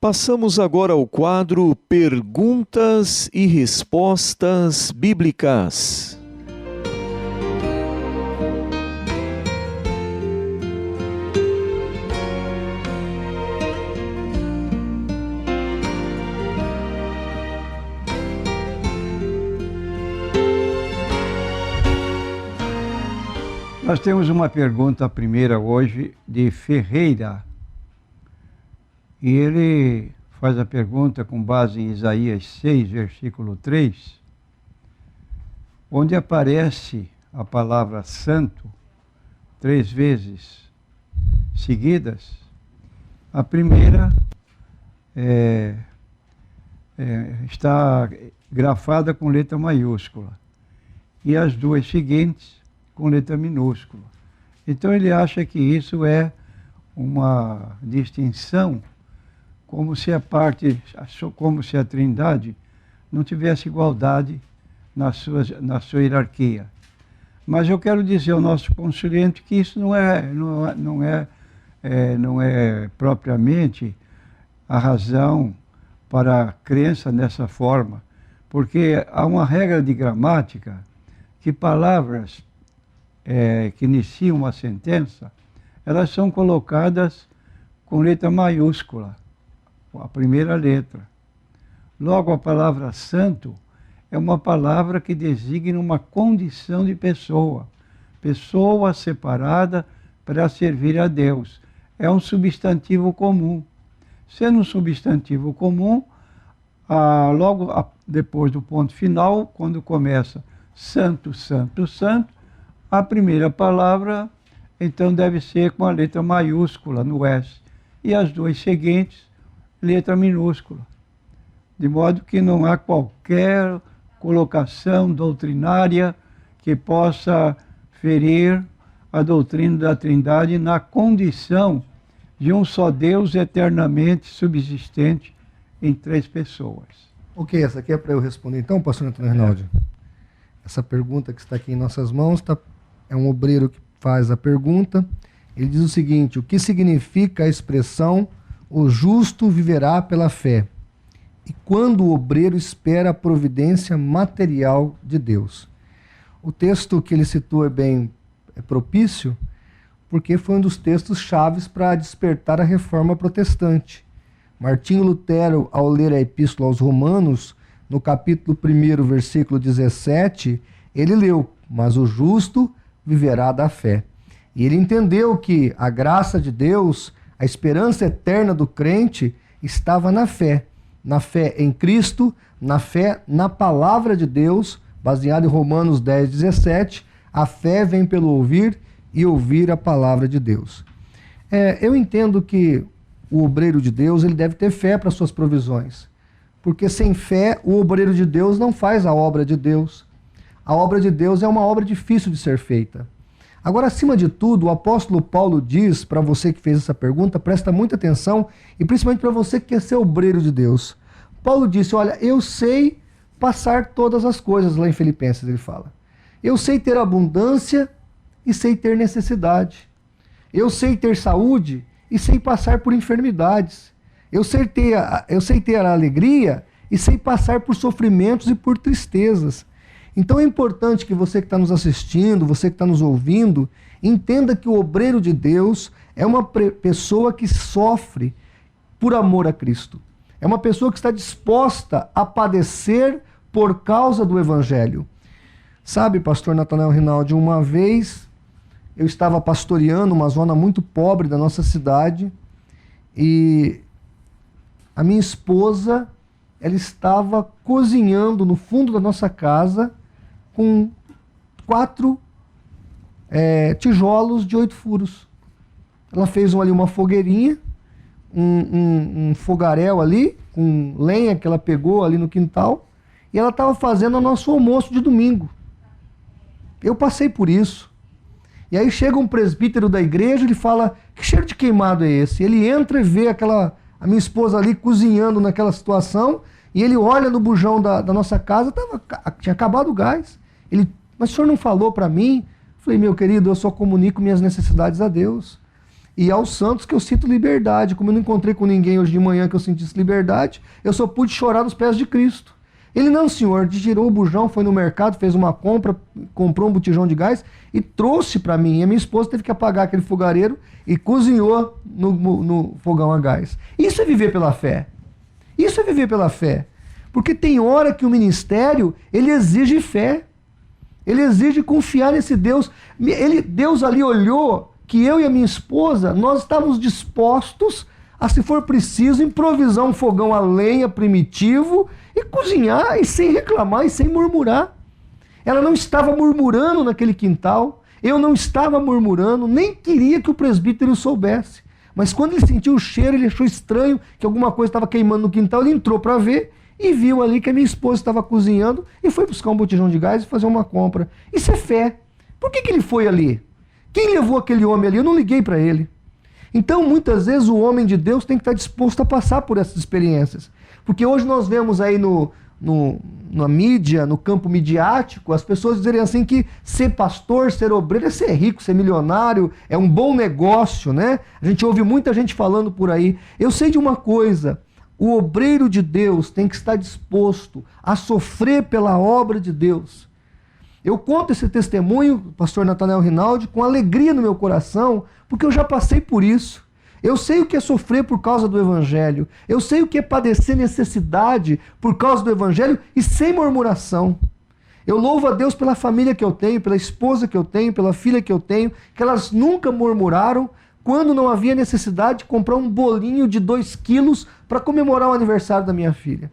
Passamos agora ao quadro Perguntas e Respostas Bíblicas. Nós temos uma pergunta primeira hoje de Ferreira. E ele faz a pergunta com base em Isaías 6, versículo 3, onde aparece a palavra santo 3 vezes seguidas. A primeira está grafada com letra maiúscula e as duas seguintes com letra minúscula. Então ele acha que isso é uma distinção, como se a Trindade não tivesse igualdade na sua hierarquia. Mas eu quero dizer ao nosso consulente que isso não é propriamente a razão para a crença dessa forma, porque há uma regra de gramática que palavras que iniciam uma sentença, elas são colocadas com letra maiúscula, a primeira letra. Logo, a palavra santo é uma palavra que designa uma condição de pessoa, pessoa separada para servir a Deus. É um substantivo comum. Sendo um substantivo comum, depois do ponto final, quando começa santo, santo, santo, a primeira palavra, então, deve ser com a letra maiúscula no S, e as duas seguintes, letra minúscula. De modo que não há qualquer colocação doutrinária que possa ferir a doutrina da Trindade na condição de um só Deus eternamente subsistente em 3 pessoas. Ok, essa aqui é para eu responder então, pastor Antônio Reinaldi. Essa pergunta que está aqui em nossas mãos é um obreiro que faz a pergunta. Ele diz o seguinte: o que significa a expressão "o justo viverá pela fé"? E quando o obreiro espera a providência material de Deus? O texto que ele citou é propício, porque foi um dos textos chaves para despertar a reforma protestante. Martinho Lutero, ao ler a Epístola aos Romanos, no capítulo 1, versículo 17, ele leu: mas o justo viverá da fé. E ele entendeu que a graça de Deus, a esperança eterna do crente, estava na fé em Cristo, na fé na palavra de Deus, baseado em Romanos 10, 17, a fé vem pelo ouvir e ouvir a palavra de Deus. Eu entendo que o obreiro de Deus ele deve ter fé para suas provisões, porque sem fé o obreiro de Deus não faz a obra de Deus. A obra de Deus é uma obra difícil de ser feita. Agora, acima de tudo, o apóstolo Paulo diz, para você que fez essa pergunta, presta muita atenção, e principalmente para você que quer ser obreiro de Deus. Paulo disse: olha, eu sei passar todas as coisas, lá em Filipenses ele fala. Eu sei ter abundância e sei ter necessidade. Eu sei ter saúde e sei passar por enfermidades. Eu sei ter a alegria e sei passar por sofrimentos e por tristezas. Então é importante que você que está nos assistindo, você que está nos ouvindo, entenda que o obreiro de Deus é uma pessoa que sofre por amor a Cristo. É uma pessoa que está disposta a padecer por causa do Evangelho. Sabe, pastor Natanael Rinaldi, uma vez eu estava pastoreando uma zona muito pobre da nossa cidade e a minha esposa, ela estava cozinhando no fundo da nossa casa com 4 tijolos de 8 furos. Ela fez ali uma fogueirinha, um fogaréu ali, com lenha que ela pegou ali no quintal, e ela estava fazendo o nosso almoço de domingo. Eu passei por isso. E aí chega um presbítero da igreja e ele fala: que cheiro de queimado é esse? Ele entra e vê a minha esposa ali cozinhando naquela situação, e ele olha no bujão da nossa casa, tinha acabado o gás. Ele: mas o senhor não falou para mim? Eu falei: meu querido, eu só comunico minhas necessidades a Deus. E aos santos que eu sinto liberdade. Como eu não encontrei com ninguém hoje de manhã que eu sentisse liberdade, eu só pude chorar nos pés de Cristo. Ele, não, senhor, tirou o bujão, foi no mercado, fez uma compra, comprou um botijão de gás e trouxe para mim. E a minha esposa teve que apagar aquele fogareiro e cozinhou no fogão a gás. Isso é viver pela fé. Isso é viver pela fé. Porque tem hora que o ministério, ele exige fé. Ele exige confiar nesse Deus. Deus ali olhou que eu e a minha esposa, nós estávamos dispostos a, se for preciso, improvisar um fogão a lenha primitivo e cozinhar, e sem reclamar, e sem murmurar. Ela não estava murmurando naquele quintal, eu não estava murmurando, nem queria que o presbítero soubesse. Mas quando ele sentiu o cheiro, ele achou estranho que alguma coisa estava queimando no quintal, ele entrou para ver e viu ali que a minha esposa estava cozinhando e foi buscar um botijão de gás e fazer uma compra. Isso é fé. Por que ele foi ali? Quem levou aquele homem ali? Eu não liguei para ele. Então, muitas vezes, o homem de Deus tem que estar disposto a passar por essas experiências. Porque hoje nós vemos aí na mídia, no campo midiático, as pessoas dizerem assim que ser pastor, ser obreiro, é ser rico, ser milionário, é um bom negócio, né? A gente ouve muita gente falando por aí. Eu sei de uma coisa, o obreiro de Deus tem que estar disposto a sofrer pela obra de Deus. Eu conto esse testemunho, pastor Natanael Rinaldi, com alegria no meu coração, porque eu já passei por isso. Eu sei o que é sofrer por causa do Evangelho. Eu sei o que é padecer necessidade por causa do Evangelho e sem murmuração. Eu louvo a Deus pela família que eu tenho, pela esposa que eu tenho, pela filha que eu tenho, que elas nunca murmuraram quando não havia necessidade de comprar um bolinho de 2 quilos para comemorar o aniversário da minha filha.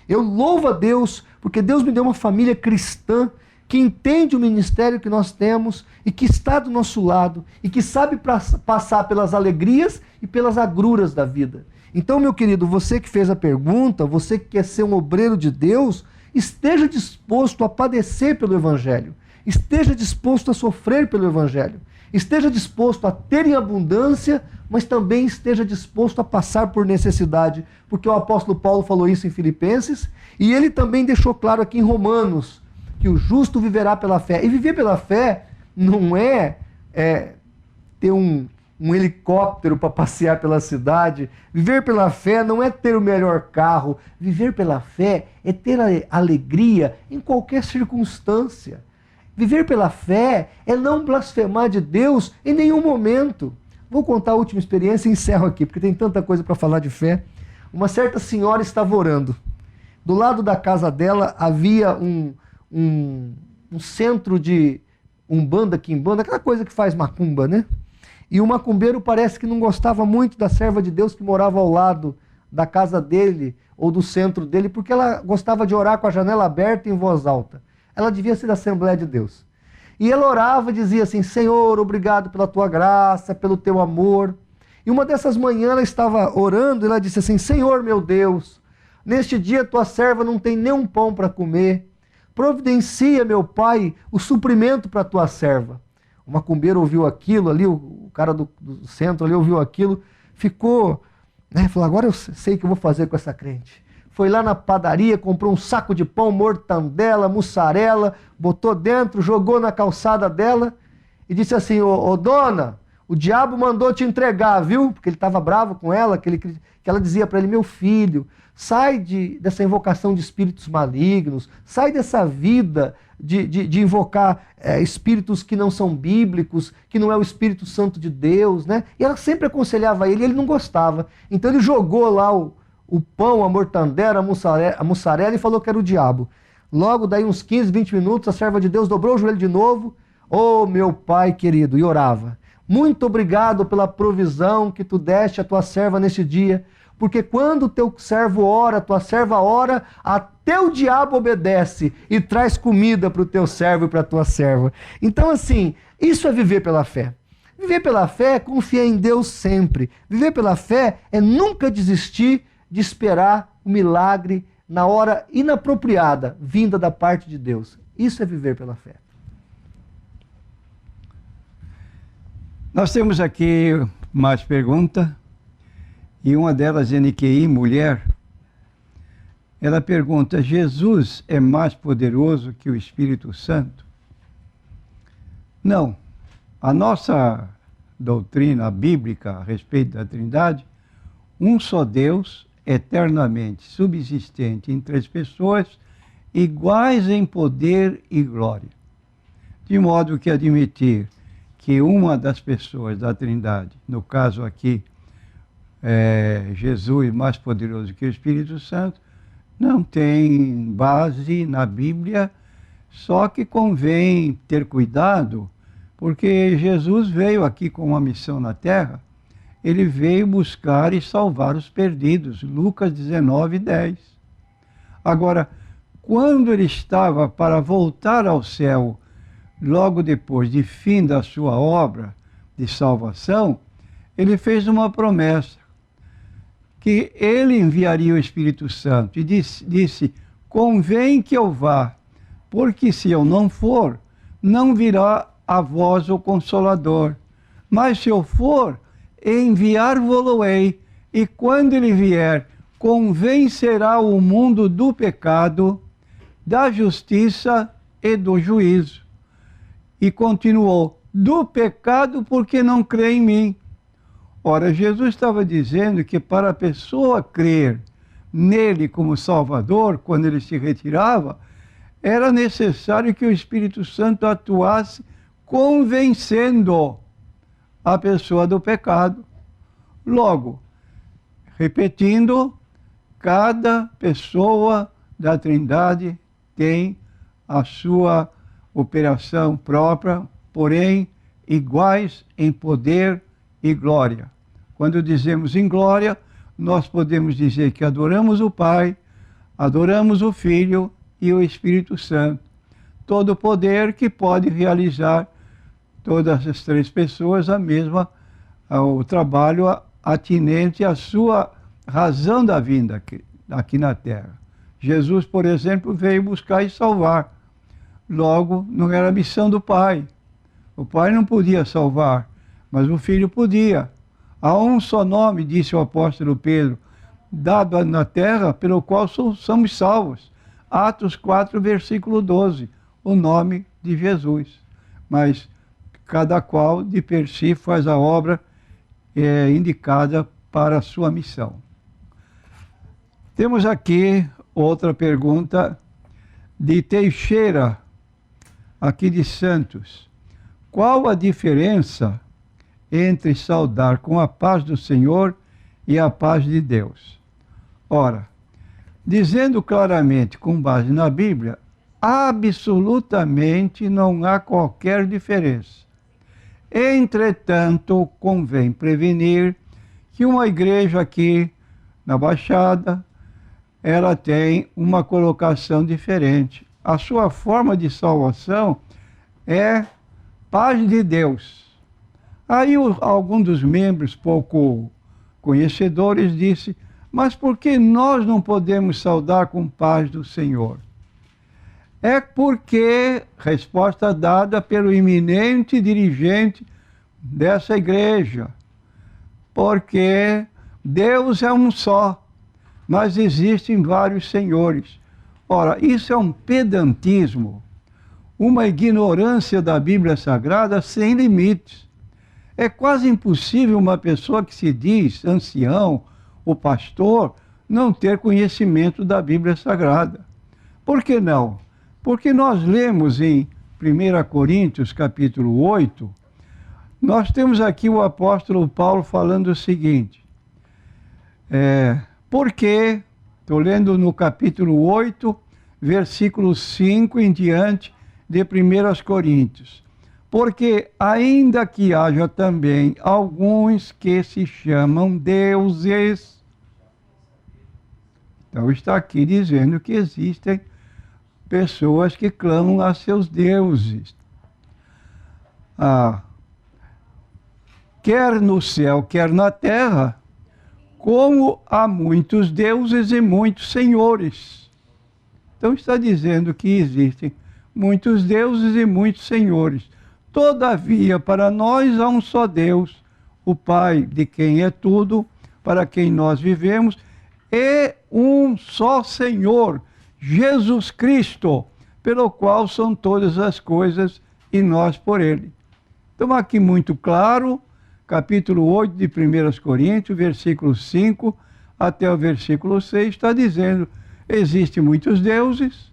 Eu louvo a Deus porque Deus me deu uma família cristã que entende o ministério que nós temos e que está do nosso lado e que sabe passar pelas alegrias e pelas agruras da vida. Então, meu querido, você que fez a pergunta, você que quer ser um obreiro de Deus, esteja disposto a padecer pelo Evangelho, esteja disposto a sofrer pelo Evangelho, esteja disposto a ter em abundância, mas também esteja disposto a passar por necessidade, porque o apóstolo Paulo falou isso em Filipenses e ele também deixou claro aqui em Romanos, que o justo viverá pela fé. E viver pela fé não é ter um helicóptero para passear pela cidade. Viver pela fé não é ter o melhor carro. Viver pela fé é ter alegria em qualquer circunstância. Viver pela fé é não blasfemar de Deus em nenhum momento. Vou contar a última experiência e encerro aqui, porque tem tanta coisa para falar de fé. Uma certa senhora estava orando. Do lado da casa dela havia um centro de umbanda, quimbanda, aquela coisa que faz macumba, né? E o macumbeiro parece que não gostava muito da serva de Deus que morava ao lado da casa dele ou do centro dele, porque ela gostava de orar com a janela aberta e em voz alta. Ela devia ser da Assembleia de Deus. E ela orava e dizia assim: Senhor, obrigado pela tua graça, pelo teu amor. E uma dessas manhãs ela estava orando e ela disse assim: Senhor, meu Deus, neste dia tua serva não tem nem um pão para comer. Providencia, meu pai, o suprimento para a tua serva. O macumbeiro ouviu aquilo ali, o cara do centro ali ouviu aquilo, ficou, né, falou: agora eu sei o que eu vou fazer com essa crente. Foi lá na padaria, comprou um saco de pão, mortandela, mussarela, botou dentro, jogou na calçada dela e disse assim: ô dona, o diabo mandou te entregar, viu? Porque ele estava bravo com ela, que ela dizia para ele: meu filho, sai dessa invocação de espíritos malignos, sai dessa vida de invocar espíritos que não são bíblicos, que não é o Espírito Santo de Deus, né? E ela sempre aconselhava ele e ele não gostava. Então ele jogou lá o pão, a mortandela, a mussarela e falou que era o diabo. Logo, daí uns 15, 20 minutos, a serva de Deus dobrou o joelho de novo. Oh, meu pai querido, e orava: muito obrigado pela provisão que tu deste à tua serva neste dia, porque quando o teu servo ora, tua serva ora, até o diabo obedece e traz comida para o teu servo e para a tua serva. Então, assim, isso é viver pela fé. Viver pela fé é confiar em Deus sempre. Viver pela fé é nunca desistir de esperar o milagre na hora inapropriada, vinda da parte de Deus. Isso é viver pela fé. Nós temos aqui mais perguntas. E uma delas, NQI, mulher, ela pergunta: Jesus é mais poderoso que o Espírito Santo? Não. A nossa doutrina bíblica a respeito da Trindade, um só Deus, eternamente subsistente em três pessoas, iguais em poder e glória. De modo que admitir que uma das pessoas da Trindade, no caso aqui, Jesus mais poderoso que o Espírito Santo, não tem base na Bíblia, só que convém ter cuidado, porque Jesus veio aqui com uma missão na Terra, ele veio buscar e salvar os perdidos, Lucas 19:10. Agora, quando ele estava para voltar ao céu, logo depois de fim da sua obra de salvação, ele fez uma promessa, que ele enviaria o Espírito Santo, e disse, convém que eu vá, porque se eu não for, não virá a vós o Consolador. Mas se eu for, enviar-vos-ei, e quando ele vier, convencerá o mundo do pecado, da justiça e do juízo. E continuou, do pecado porque não crê em mim. Ora, Jesus estava dizendo que para a pessoa crer nele como Salvador, quando ele se retirava, era necessário que o Espírito Santo atuasse convencendo a pessoa do pecado. Logo, repetindo, cada pessoa da Trindade tem a sua operação própria, porém iguais em poder e glória. Quando dizemos em glória, nós podemos dizer que adoramos o Pai, adoramos o Filho e o Espírito Santo. Todo poder que pode realizar todas as três pessoas o trabalho atinente à sua razão da vinda aqui na Terra. Jesus, por exemplo, veio buscar e salvar. Logo, não era a missão do Pai. O Pai não podia salvar, mas o Filho podia. Há um só nome, disse o apóstolo Pedro, dado na terra, pelo qual somos salvos. Atos 4, versículo 12, o nome de Jesus. Mas cada qual de per si faz a obra indicada para a sua missão. Temos aqui outra pergunta de Teixeira, aqui de Santos. Qual a diferença entre saudar com a paz do Senhor e a paz de Deus? Ora, dizendo claramente, com base na Bíblia, absolutamente não há qualquer diferença. Entretanto, convém prevenir que uma igreja aqui na Baixada, ela tem uma colocação diferente. A sua forma de salvação é paz de Deus. Aí algum dos membros pouco conhecedores disse, mas por que nós não podemos saudar com paz do Senhor? É porque, resposta dada pelo eminente dirigente dessa igreja, porque Deus é um só, mas existem vários senhores. Ora, isso é um pedantismo, uma ignorância da Bíblia Sagrada sem limites. É quase impossível uma pessoa que se diz ancião ou pastor não ter conhecimento da Bíblia Sagrada. Por que não? Porque nós lemos em 1 Coríntios, capítulo 8, nós temos aqui o apóstolo Paulo falando o seguinte, porque, estou lendo no capítulo 8, versículo 5 em diante de 1 Coríntios, porque ainda que haja também alguns que se chamam deuses, então está aqui dizendo que existem pessoas que clamam a seus deuses. Quer no céu, quer na terra, como há muitos deuses e muitos senhores. Então está dizendo que existem muitos deuses e muitos senhores. Todavia, para nós há um só Deus, o Pai, de quem é tudo, para quem nós vivemos, e um só Senhor, Jesus Cristo, pelo qual são todas as coisas e nós por Ele. Então aqui muito claro, capítulo 8 de 1 Coríntios, versículo 5 até o versículo 6, está dizendo: existem muitos deuses,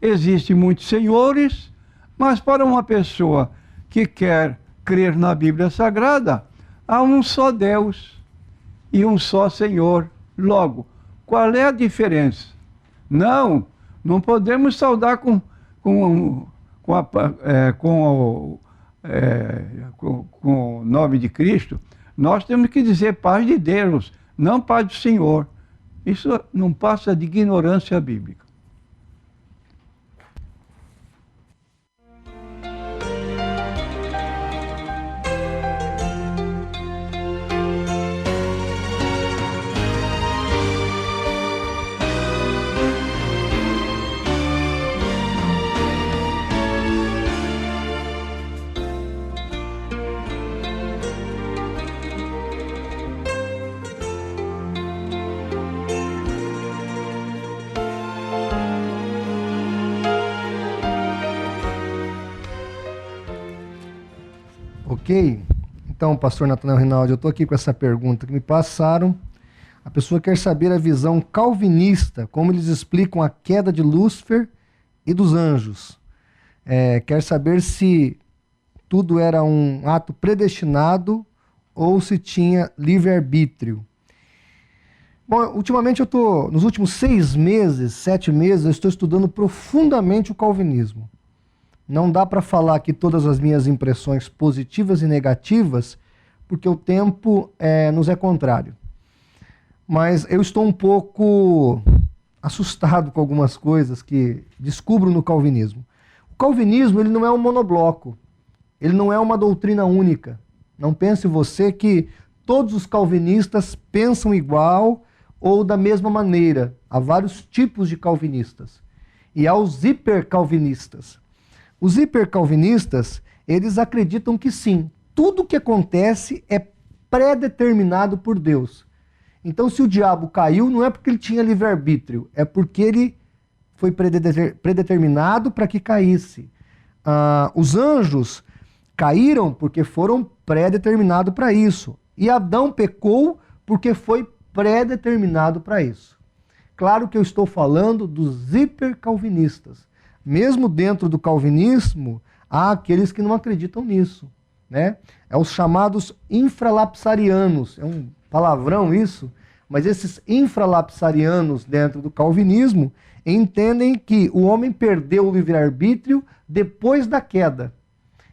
existem muitos senhores, mas para uma pessoa que quer crer na Bíblia Sagrada, há um só Deus e um só Senhor. Logo, qual é a diferença? Não podemos saudar com o nome de Cristo. Nós temos que dizer paz de Deus, não paz do Senhor. Isso não passa de ignorância bíblica. Ok? Então, pastor Natanael Rinaldi, eu estou aqui com essa pergunta que me passaram. A pessoa quer saber a visão calvinista, como eles explicam a queda de Lúcifer e dos anjos. Quer saber se tudo era um ato predestinado ou se tinha livre-arbítrio. Bom, ultimamente nos últimos 6 meses, 7 meses, eu estou estudando profundamente o calvinismo. Não dá para falar aqui todas as minhas impressões positivas e negativas, porque o tempo nos é contrário. Mas eu estou um pouco assustado com algumas coisas que descubro no calvinismo. O calvinismo, ele não é um monobloco, ele não é uma doutrina única. Não pense você que todos os calvinistas pensam igual ou da mesma maneira. Há vários tipos de calvinistas. E há os hipercalvinistas. Os hipercalvinistas, eles acreditam que sim, tudo o que acontece é pré-determinado por Deus. Então, se o diabo caiu, não é porque ele tinha livre-arbítrio, é porque ele foi predeterminado para que caísse. Os anjos caíram porque foram pré-determinados para isso. E Adão pecou porque foi pré-determinado para isso. Claro que eu estou falando dos hipercalvinistas. Mesmo dentro do calvinismo, há aqueles que não acreditam nisso, né? É os chamados infralapsarianos. É um palavrão isso, mas esses infralapsarianos dentro do calvinismo entendem que o homem perdeu o livre-arbítrio depois da queda.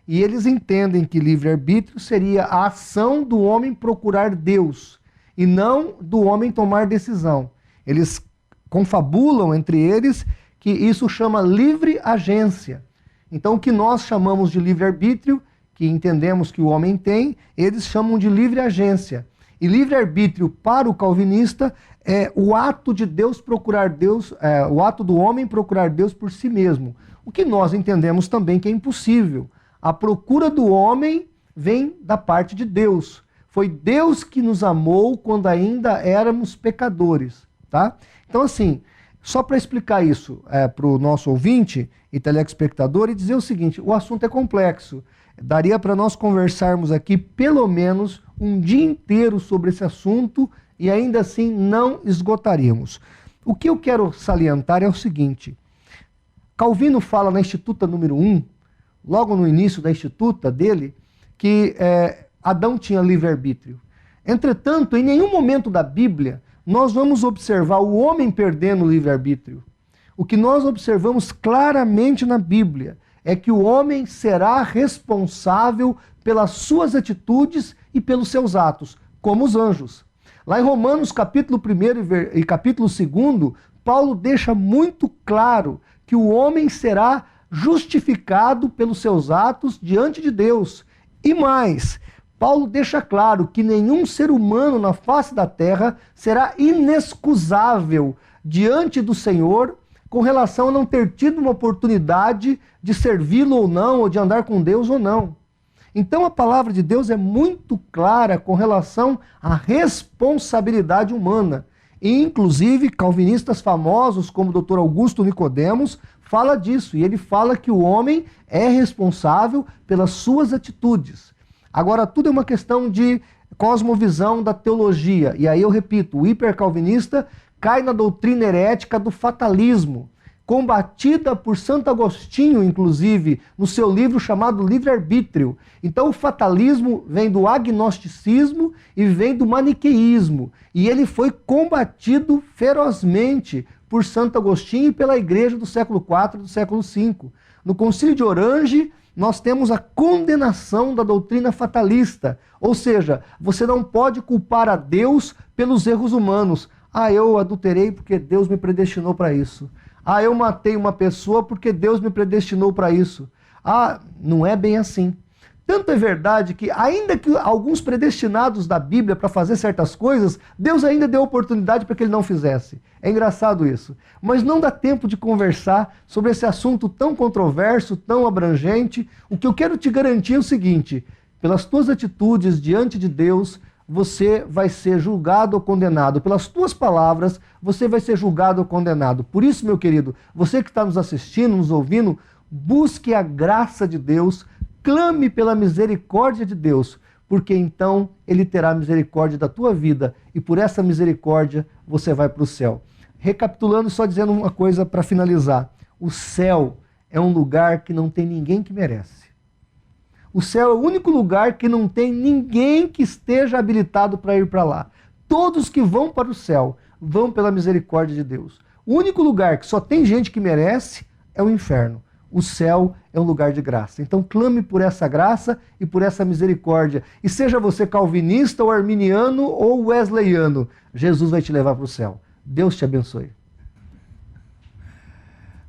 E eles entendem que livre-arbítrio seria a ação do homem procurar Deus e não do homem tomar decisão. Eles confabulam entre eles que isso chama livre agência. Então, o que nós chamamos de livre-arbítrio, que entendemos que o homem tem, eles chamam de livre agência. E livre-arbítrio para o calvinista é o ato de Deus procurar Deus, o ato do homem procurar Deus por si mesmo. O que nós entendemos também que é impossível. A procura do homem vem da parte de Deus. Foi Deus que nos amou quando ainda éramos pecadores, tá? Então, assim, só para explicar isso para o nosso ouvinte e telespectador e dizer o seguinte, o assunto é complexo. Daria para nós conversarmos aqui pelo menos um dia inteiro sobre esse assunto e ainda assim não esgotaríamos. O que eu quero salientar é o seguinte, Calvino fala na Instituta número 1, logo no início da Instituta dele, que Adão tinha livre-arbítrio. Entretanto, em nenhum momento da Bíblia nós vamos observar o homem perdendo o livre-arbítrio. O que nós observamos claramente na Bíblia é que o homem será responsável pelas suas atitudes e pelos seus atos, como os anjos. Lá em Romanos capítulo 1 e capítulo 2, Paulo deixa muito claro que o homem será justificado pelos seus atos diante de Deus. E mais, Paulo deixa claro que nenhum ser humano na face da terra será inexcusável diante do Senhor com relação a não ter tido uma oportunidade de servi-lo ou não, ou de andar com Deus ou não. Então a palavra de Deus é muito clara com relação à responsabilidade humana. E, inclusive, calvinistas famosos como o Dr. Augusto Nicodemos fala disso. E ele fala que o homem é responsável pelas suas atitudes. Agora, tudo é uma questão de cosmovisão da teologia. E aí eu repito, o hipercalvinista cai na doutrina herética do fatalismo, combatida por Santo Agostinho, inclusive, no seu livro chamado Livre-Arbítrio. Então o fatalismo vem do agnosticismo e vem do maniqueísmo. E ele foi combatido ferozmente por Santo Agostinho e pela igreja do século IV e do século V. No Concílio de Orange, nós temos a condenação da doutrina fatalista. Ou seja, você não pode culpar a Deus pelos erros humanos. Ah, eu adulterei porque Deus me predestinou para isso. Ah, eu matei uma pessoa porque Deus me predestinou para isso. Ah, não é bem assim. Tanto é verdade que, ainda que alguns predestinados da Bíblia para fazer certas coisas, Deus ainda deu oportunidade para que ele não fizesse. É engraçado isso. Mas não dá tempo de conversar sobre esse assunto tão controverso, tão abrangente. O que eu quero te garantir é o seguinte: pelas tuas atitudes diante de Deus, você vai ser julgado ou condenado. Pelas tuas palavras, você vai ser julgado ou condenado. Por isso, meu querido, você que está nos assistindo, nos ouvindo, busque a graça de Deus, clame pela misericórdia de Deus, porque então Ele terá misericórdia da tua vida e por essa misericórdia você vai para o céu. Recapitulando, só dizendo uma coisa para finalizar. O céu é um lugar que não tem ninguém que merece. O céu é o único lugar que não tem ninguém que esteja habilitado para ir para lá. Todos que vão para o céu vão pela misericórdia de Deus. O único lugar que só tem gente que merece é o inferno. O céu é um lugar de graça. Então clame por essa graça e por essa misericórdia. E seja você calvinista ou arminiano ou wesleyano, Jesus vai te levar para o céu. Deus te abençoe.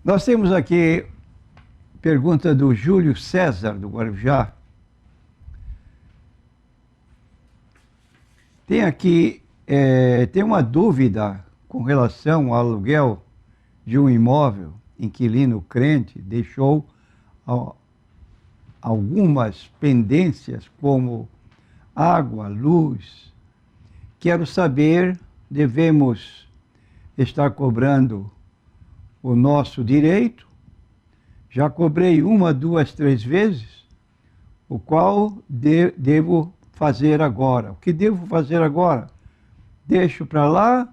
Nós temos aqui pergunta do Júlio César, do Guarujá. Tem aqui, tem uma dúvida com relação ao aluguel de um imóvel. Inquilino crente deixou algumas pendências como água, luz. Quero saber, devemos estar cobrando o nosso direito? Já cobrei 1, 2, 3 vezes, o qual devo fazer agora? O que devo fazer agora? Deixo para lá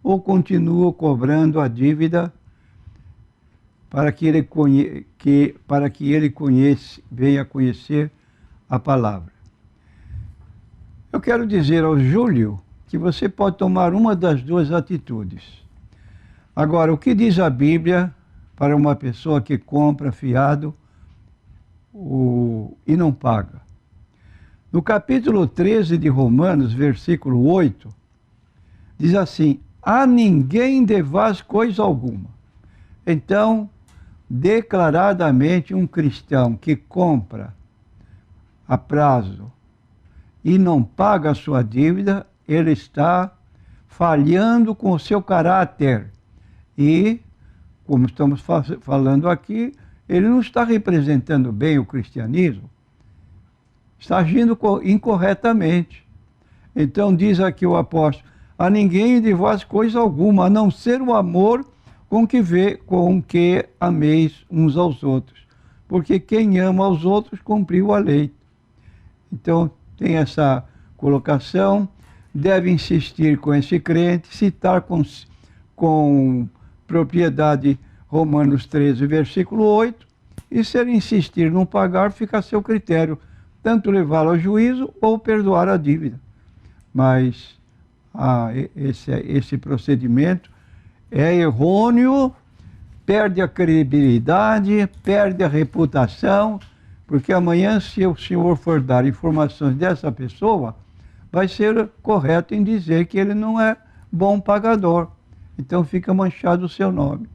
ou continuo cobrando a dívida para que ele venha conhecer a palavra? Eu quero dizer ao Júlio que você pode tomar uma das duas atitudes. Agora, o que diz a Bíblia para uma pessoa que compra fiado e não paga? No capítulo 13 de Romanos, versículo 8, diz assim: a ninguém devais coisa alguma. Então, declaradamente, um cristão que compra a prazo e não paga a sua dívida, ele está falhando com o seu caráter. E, como estamos falando aqui, ele não está representando bem o cristianismo, está agindo incorretamente. Então diz aqui o apóstolo: a ninguém de vós coisa alguma, a não ser o amor com que ameis uns aos outros, porque quem ama aos outros cumpriu a lei. Então tem essa colocação, deve insistir com esse crente, citar com propriedade Romanos 13, versículo 8, e se ele insistir em não pagar, fica a seu critério, tanto levá-lo ao juízo ou perdoar a dívida. Mas esse procedimento é errôneo, perde a credibilidade, perde a reputação, porque amanhã, se o senhor for dar informações dessa pessoa, vai ser correto em dizer que ele não é bom pagador. Então fica manchado o seu nome.